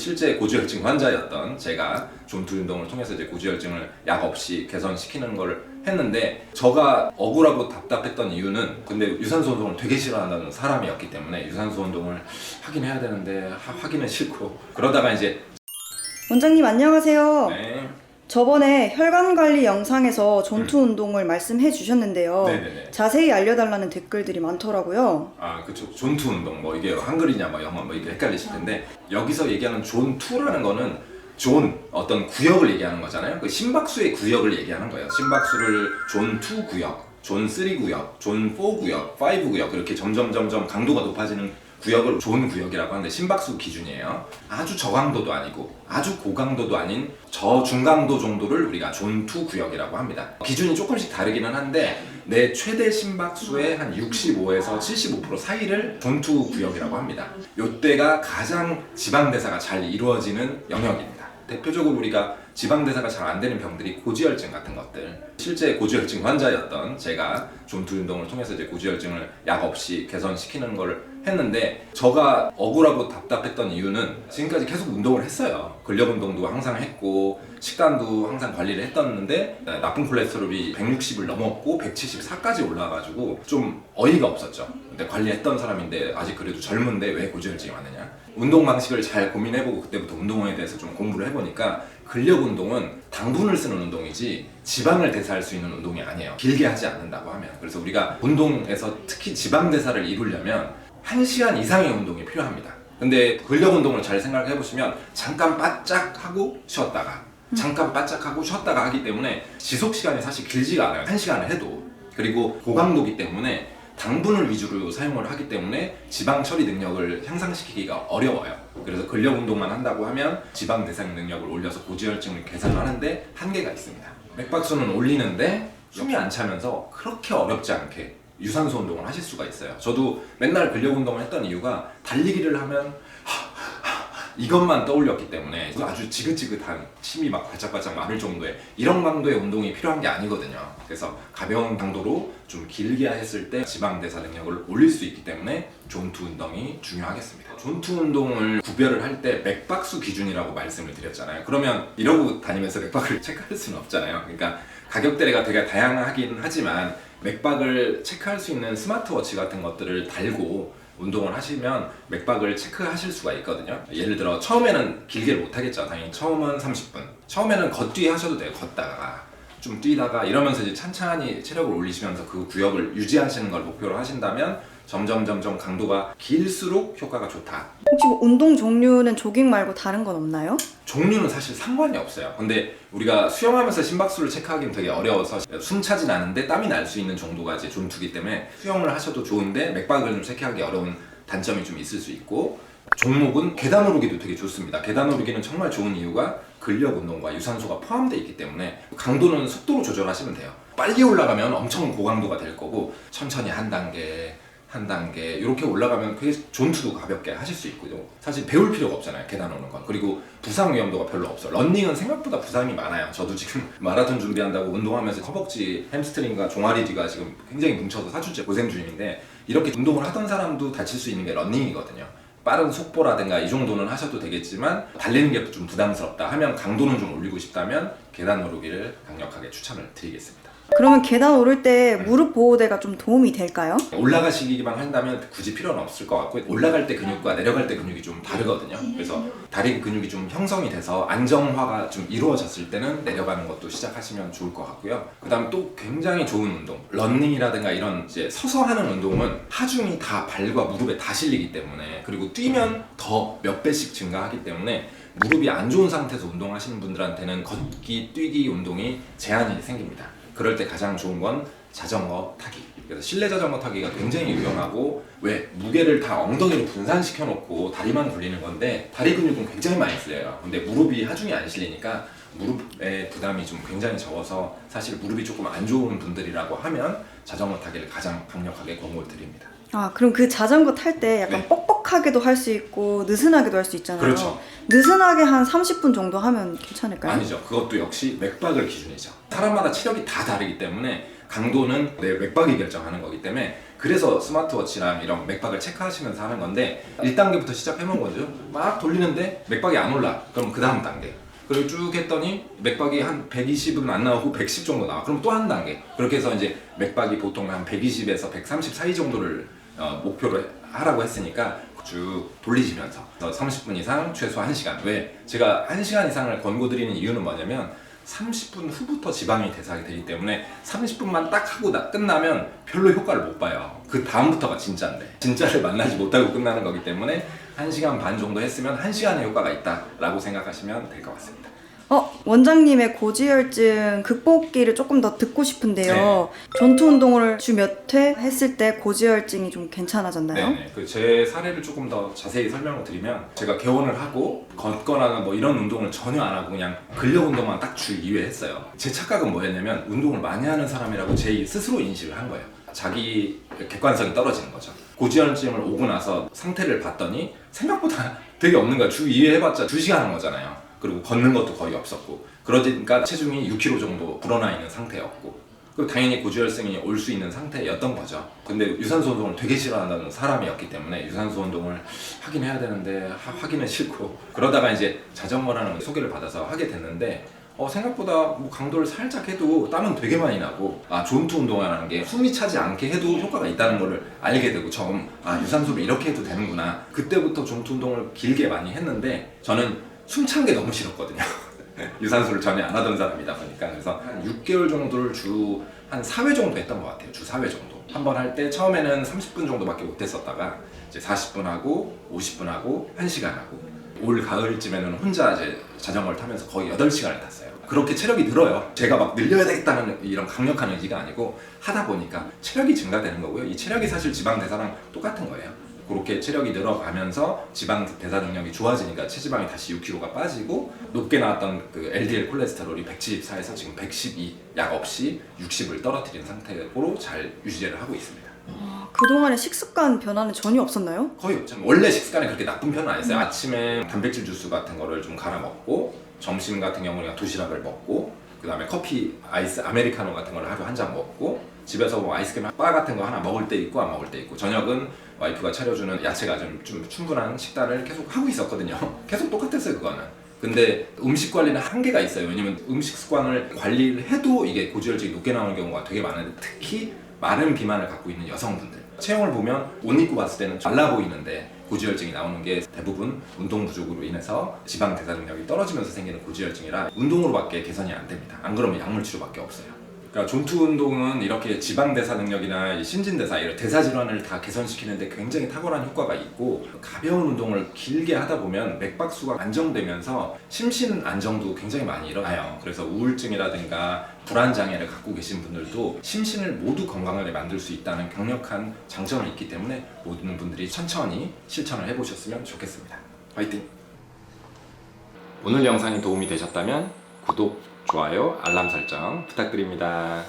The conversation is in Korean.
실제 고지혈증 환자였던 제가 존투 운동을 통해서 이제 고지혈증을 약 없이 개선시키는 걸 했는데, 저가 억울하고 답답했던 이유는, 근데 유산소 운동을 되게 싫어하는 사람이었기 때문에 유산소 운동을 하긴 해야 되는데 하기는 싫고, 그러다가 이제 원장님 안녕하세요. 네. 저번에 혈관관리 영상에서 존투 운동을 말씀해 주셨는데요. 네네네. 자세히 알려달라는 댓글들이 많더라고요. 아, 그쵸. 존투 운동, 뭐 이게 한글이냐 뭐 영어 뭐 이게 헷갈리실 텐데, 여기서 얘기하는 존투라는 거는 존, 어떤 구역을 얘기하는 거잖아요. 그 심박수의 구역을 얘기하는 거예요. 심박수를 존2 구역, 존3 구역, 존4 구역, 5 구역, 이렇게 점점 강도가 높아지는 구역을 존 구역이라고 하는데, 심박수 기준이에요. 아주 저강도도 아니고 아주 고강도도 아닌 저중강도 정도를 우리가 존2 구역이라고 합니다. 기준이 조금씩 다르기는 한데, 내 최대 심박수의 한 65에서 75% 사이를 존2 구역이라고 합니다. 이때가 가장 지방대사가 잘 이루어지는 영역입니다. 대표적으로 우리가 지방대사가 잘 안 되는 병들이 고지혈증 같은 것들, 실제 고지혈증 환자였던 제가 존투 운동을 통해서 이제 고지혈증을 약 없이 개선시키는 걸 했는데, 저가 억울하고 답답했던 이유는 지금까지 계속 운동을 했어요. 근력 운동도 항상 했고 식단도 항상 관리를 했었는데, 나쁜 콜레스테롤이 160을 넘었고 174까지 올라와가지고 좀 어이가 없었죠. 근데 관리했던 사람인데 아직 그래도 젊은데 왜 고지혈증이 왔느냐. 운동 방식을 잘 고민해보고 그때부터 운동에 대해서 좀 공부를 해보니까, 근력 운동은 당분을 쓰는 운동이지 지방을 대사할 수 있는 운동이 아니에요. 길게 하지 않는다고 하면. 그래서 우리가 운동에서 특히 지방 대사를 이루려면 1시간 이상의 운동이 필요합니다. 근데 근력 운동을 잘 생각해 보시면 잠깐 바짝 하고 쉬었다가 잠깐 바짝 하고 쉬었다가 하기 때문에 지속 시간이 사실 길지가 않아요. 1시간을 해도. 그리고 고강도기 때문에 당분을 위주로 사용을 하기 때문에 지방 처리 능력을 향상시키기가 어려워요. 그래서 근력 운동만 한다고 하면 지방 대사량 능력을 올려서 고지혈증을 개선하는데 한계가 있습니다. 맥박수는 올리는데 숨이 안 차면서 그렇게 어렵지 않게 유산소 운동을 하실 수가 있어요. 저도 맨날 근력 운동을 했던 이유가 달리기를 하면 이것만 떠올렸기 때문에, 아주 지긋지긋한 침이 막 바짝바짝 마를 정도의 이런 강도의 운동이 필요한 게 아니거든요. 그래서 가벼운 강도로 좀 길게 했을 때 지방 대사 능력을 올릴 수 있기 때문에 존투 운동이 중요하겠습니다. 존투 운동을 구별을 할 때 맥박수 기준이라고 말씀을 드렸잖아요. 그러면 이러고 다니면서 맥박을 체크할 수는 없잖아요. 그러니까 가격대가 되게 다양하긴 하지만 맥박을 체크할 수 있는 스마트워치 같은 것들을 달고 운동을 하시면 맥박을 체크하실 수가 있거든요. 예를 들어 처음에는 길게를 못 하겠죠. 당연히 처음은 30분. 처음에는 걷기 하셔도 돼요. 걷다가 좀 뛰다가 이러면서 이제 찬찬히 체력을 올리시면서 그 구역을 유지하시는 걸 목표로 하신다면 점점 강도가 길수록 효과가 좋다. 혹시 뭐 운동 종류는 조깅 말고 다른 건 없나요? 종류는 사실 상관이 없어요. 근데 우리가 수영하면서 심박수를 체크하기는 되게 어려워서 숨 차진 않은데 땀이 날 수 있는 정도가 이제 존투기 때문에 수영을 하셔도 좋은데 맥박을 좀 체크하기 어려운 단점이 좀 있을 수 있고, 종목은 계단 오르기도 되게 좋습니다. 계단 오르기는 정말 좋은 이유가 근력 운동과 유산소가 포함되어 있기 때문에 강도는 속도로 조절하시면 돼요. 빨리 올라가면 엄청 고강도가 될 거고, 천천히 한 단계 이렇게 올라가면 그게 존투도 가볍게 하실 수 있고요. 사실 배울 필요가 없잖아요, 계단 오는 건. 그리고 부상 위험도가 별로 없어요. 런닝은 생각보다 부상이 많아요. 저도 지금 마라톤 준비한다고 운동하면서 허벅지, 햄스트링과 종아리 뒤가 지금 굉장히 뭉쳐서 4주째 고생 중인데, 이렇게 운동을 하던 사람도 다칠 수 있는 게 런닝이거든요. 빠른 속보라든가 이 정도는 하셔도 되겠지만 달리는 게 좀 부담스럽다 하면, 강도는 좀 올리고 싶다면 계단 오르기를 강력하게 추천을 드리겠습니다. 그러면 계단 오를 때 무릎 보호대가 좀 도움이 될까요? 올라가시기만 한다면 굳이 필요는 없을 것 같고, 올라갈 때 근육과 내려갈 때 근육이 좀 다르거든요. 그래서 다리 근육이 좀 형성이 돼서 안정화가 좀 이루어졌을 때는 내려가는 것도 시작하시면 좋을 것 같고요. 그 다음 또 굉장히 좋은 운동, 런닝이라든가 이런 이제 서서 하는 운동은 하중이 다 발과 무릎에 다 실리기 때문에, 그리고 뛰면 더 몇 배씩 증가하기 때문에 무릎이 안 좋은 상태에서 운동하시는 분들한테는 걷기, 뛰기 운동이 제한이 생깁니다. 그럴 때 가장 좋은 건 자전거 타기. 그래서 실내 자전거 타기가 굉장히 유용하고, 왜 무게를 다 엉덩이로 분산시켜 놓고 다리만 굴리는 건데 다리 근육은 굉장히 많이 쓸려요. 근데 무릎이 하중이 안 실리니까 무릎의 부담이 좀 굉장히 적어서, 사실 무릎이 조금 안 좋은 분들이라고 하면 자전거 타기를 가장 강력하게 권고를 드립니다. 아, 그럼 그 자전거 탈 때 약간 네. 뻑뻑하게도 할 수 있고 느슨하게도 할 수 있잖아요. 그렇죠. 느슨하게 한 30분 정도 하면 괜찮을까요? 아니죠. 그것도 역시 맥박을 기준이죠. 사람마다 체력이 다 다르기 때문에 강도는 내 맥박이 결정하는 거기 때문에 그래서 스마트워치랑 이런 맥박을 체크하시면서 하는 건데 1단계부터 시작해놓은 거죠. 막 돌리는데 맥박이 안 올라. 그럼 그 다음 단계. 그리고 쭉 했더니 맥박이 한 120은 안 나오고 110 정도 나와. 그럼 또 한 단계. 그렇게 해서 이제 맥박이 보통 한 120에서 130 사이 정도를 목표로 하라고 했으니까 쭉 돌리시면서 30분 이상 최소 1시간. 왜? 제가 1시간 이상을 권고드리는 이유는 뭐냐면 30분 후부터 지방이 대사가 되기 때문에 30분만 딱 하고 끝나면 별로 효과를 못 봐요. 그 다음부터가 진짜인데 진짜를 만나지 못하고 끝나는 거기 때문에 1시간 반 정도 했으면 1시간의 효과가 있다라고 생각하시면 될 것 같습니다. 원장님의 고지혈증 극복기를 조금 더 듣고 싶은데요. 전투 운동을 주 몇 회 했을 때 고지혈증이 좀 괜찮아졌나요? 네, 제 사례를 조금 더 자세히 설명을 드리면 제가 개원을 하고 걷거나 뭐 이런 운동을 전혀 안 하고 그냥 근력 운동만 딱 주 2회 했어요. 제 착각은 뭐였냐면 운동을 많이 하는 사람이라고 제 스스로 인식을 한 거예요. 자기 객관성이 떨어지는 거죠. 고지혈증을 오고 나서 상태를 봤더니 생각보다 되게 없는 거야. 주 2회 해봤자 2시간 하는 거잖아요. 그리고 걷는 것도 거의 없었고 그러니까 체중이 6kg 정도 불어나 있는 상태였고 그리고 당연히 고지혈증이 올 수 있는 상태였던 거죠. 근데 유산소 운동을 되게 싫어하는 사람이었기 때문에 유산소 운동을 하긴 해야 되는데 하기는 싫고 그러다가 이제 자전거라는 소개를 받아서 하게 됐는데 생각보다 뭐 강도를 살짝 해도 땀은 되게 많이 나고 존투 운동이라는 게 숨이 차지 않게 해도 효과가 있다는 걸 알게 되고 처음 유산소를 이렇게 해도 되는구나. 그때부터 존투 운동을 길게 많이 했는데 저는 숨 찬 게 너무 싫었거든요. 유산소를 전혀 안 하던 사람이다 보니까. 그래서 한 6개월 정도를 주 한 4회 정도 했던 것 같아요. 주 4회 정도. 한 번 할 때 처음에는 30분 정도밖에 못 했었다가 이제 40분 하고 50분 하고 1시간 하고 올 가을쯤에는 혼자 이제 자전거를 타면서 거의 8시간을 탔어요. 그렇게 체력이 늘어요. 제가 막 늘려야 되겠다는 이런 강력한 의지가 아니고 하다 보니까 체력이 증가되는 거고요. 이 체력이 사실 지방 대사랑 똑같은 거예요. 그렇게 체력이 늘어가면서 지방 대사 능력이 좋아지니까 체지방이 다시 6kg가 빠지고 높게 나왔던 그 LDL 콜레스테롤이 174에서 지금 112 약 없이 60을 떨어뜨린 상태로 잘 유지를 하고 있습니다. 그동안의 식습관 변화는 전혀 없었나요? 거의 없죠. 원래 식습관이 그렇게 나쁜 편은 아니었어요. 아침에 단백질 주스 같은 거를 좀 갈아 먹고 점심 같은 경우는 도시락을 먹고 그 다음에 커피, 아이스, 아메리카노 같은 거를 하루 한 잔 먹고 집에서 뭐 아이스크림 바 같은 거 하나 먹을 때 있고 안 먹을 때 있고 저녁은 와이프가 차려주는 야채가 좀 충분한 식단을 계속 하고 있었거든요. 계속 똑같았어요 그거는. 근데 음식 관리는 한계가 있어요. 왜냐면 음식 습관을 관리를 해도 이게 고지혈증이 높게 나오는 경우가 되게 많은데 특히 마른 비만을 갖고 있는 여성분들 체형을 보면 옷 입고 봤을 때는 말라 보이는데 고지혈증이 나오는 게 대부분 운동 부족으로 인해서 지방 대사 능력이 떨어지면서 생기는 고지혈증이라 운동으로밖에 개선이 안 됩니다. 안 그러면 약물 치료밖에 없어요. 그러니까 존투 운동은 이렇게 지방 대사 능력이나 신진 대사 이런 대사 질환을 다 개선시키는데 굉장히 탁월한 효과가 있고 가벼운 운동을 길게 하다 보면 맥박수가 안정되면서 심신 안정도 굉장히 많이 일어나요. 그래서 우울증이라든가 불안 장애를 갖고 계신 분들도 심신을 모두 건강하게 만들 수 있다는 강력한 장점이 있기 때문에 모든 분들이 천천히 실천을 해보셨으면 좋겠습니다. 화이팅! 오늘 영상이 도움이 되셨다면 구독, 좋아요, 알람 설정 부탁드립니다.